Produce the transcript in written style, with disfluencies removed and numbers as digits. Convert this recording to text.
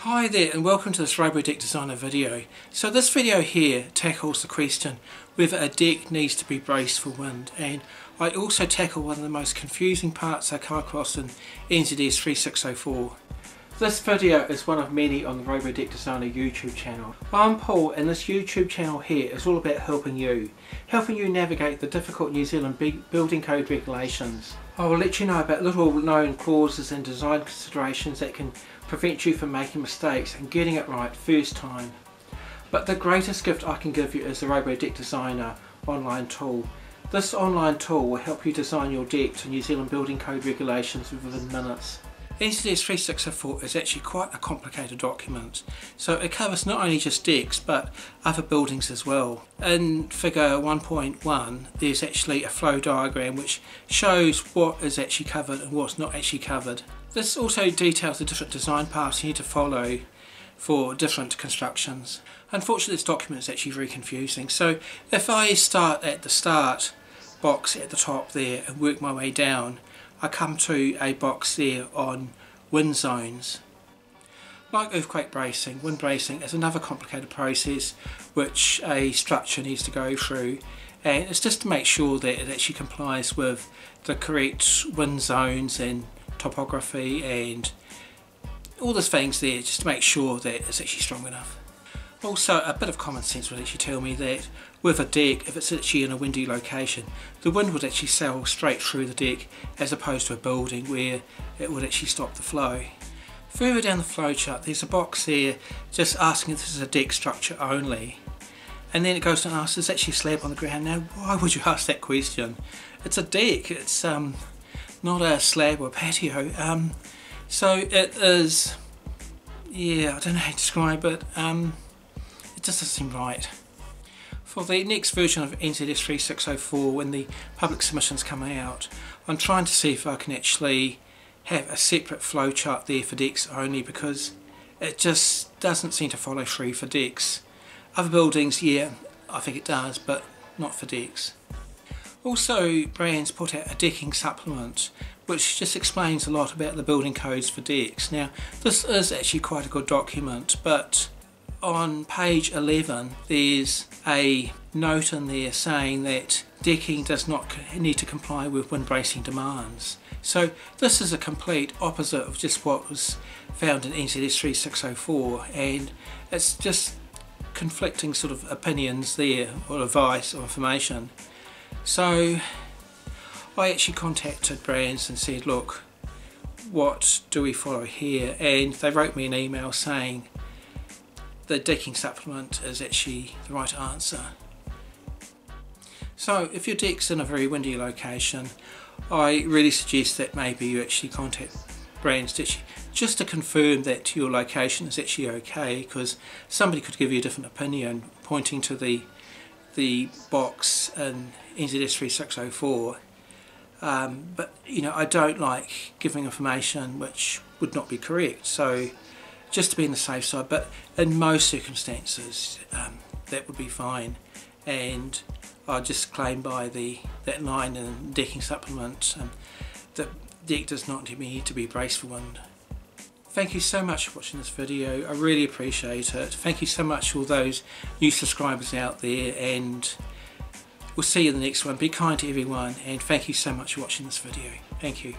Hi there and welcome to this ROBO Designer video. So this video here tackles the question whether a deck needs to be braced for wind, and I also tackle one of the most confusing parts I come across in NZS 3604. This video is one of many on the ROBO Designer YouTube channel. I'm Paul and this YouTube channel here is all about helping you navigate the difficult New Zealand building code regulations. I will let you know about little known clauses and design considerations that can prevent you from making mistakes and getting it right first time. But the greatest gift I can give you is the ROBO Designer online tool. This online tool will help you design your deck to New Zealand building code regulations within minutes. NZS 3604 is actually quite a complicated document, so it covers not only just decks but other buildings as well. In figure 1.1 there's actually a flow diagram which shows what is actually covered and what's not actually covered. This also details the different design paths you need to follow for different constructions. Unfortunately this document is actually very confusing, so if I start at the start box at the top there and work my way down, I come to a box there on wind zones. Like earthquake bracing, wind bracing is another complicated process which a structure needs to go through, and it's just to make sure that it actually complies with the correct wind zones and topography and all those things there, just to make sure that it's actually strong enough. Also, a bit of common sense would actually tell me that with a deck, if it's actually in a windy location, the wind would actually sail straight through the deck as opposed to a building where it would actually stop the flow. Further down the flowchart there's a box there just asking if this is a deck structure only, and then it goes to ask, is actually a slab on the ground. Now why would you ask that question? It's a deck, it's not a slab or a patio, so it is, yeah, I don't know how to describe it. It just doesn't seem right. For the next version of NZS 3604, when the public submissions come out, I'm trying to see if I can actually have a separate flowchart there for decks only, because it just doesn't seem to follow through for decks. Other buildings, yeah, I think it does, but not for decks. Also, brands put out a decking supplement which just explains a lot about the building codes for decks. Now this is actually quite a good document, but on page 11 there's a note in there saying that decking does not need to comply with wind bracing demands. So this is a complete opposite of just what was found in NZS 3604, and it's just conflicting sort of opinions there, or advice or information. So I actually contacted brands and said, look, what do we follow here? And they wrote me an email saying the decking supplement is actually the right answer. So if your deck's in a very windy location, I really suggest that maybe you actually contact brands just to confirm that your location is actually okay, because somebody could give you a different opinion pointing to the box in NZS 3604. But you know, I don't like giving information which would not be correct, so just to be on the safe side. But in most circumstances that would be fine, and I just claim by that line in decking supplement that deck does not need to be braced for wind. Thank you so much for watching this video, I really appreciate it. Thank you so much for all those new subscribers out there, and we'll see you in the next one. Be kind to everyone, and thank you so much for watching this video. Thank you.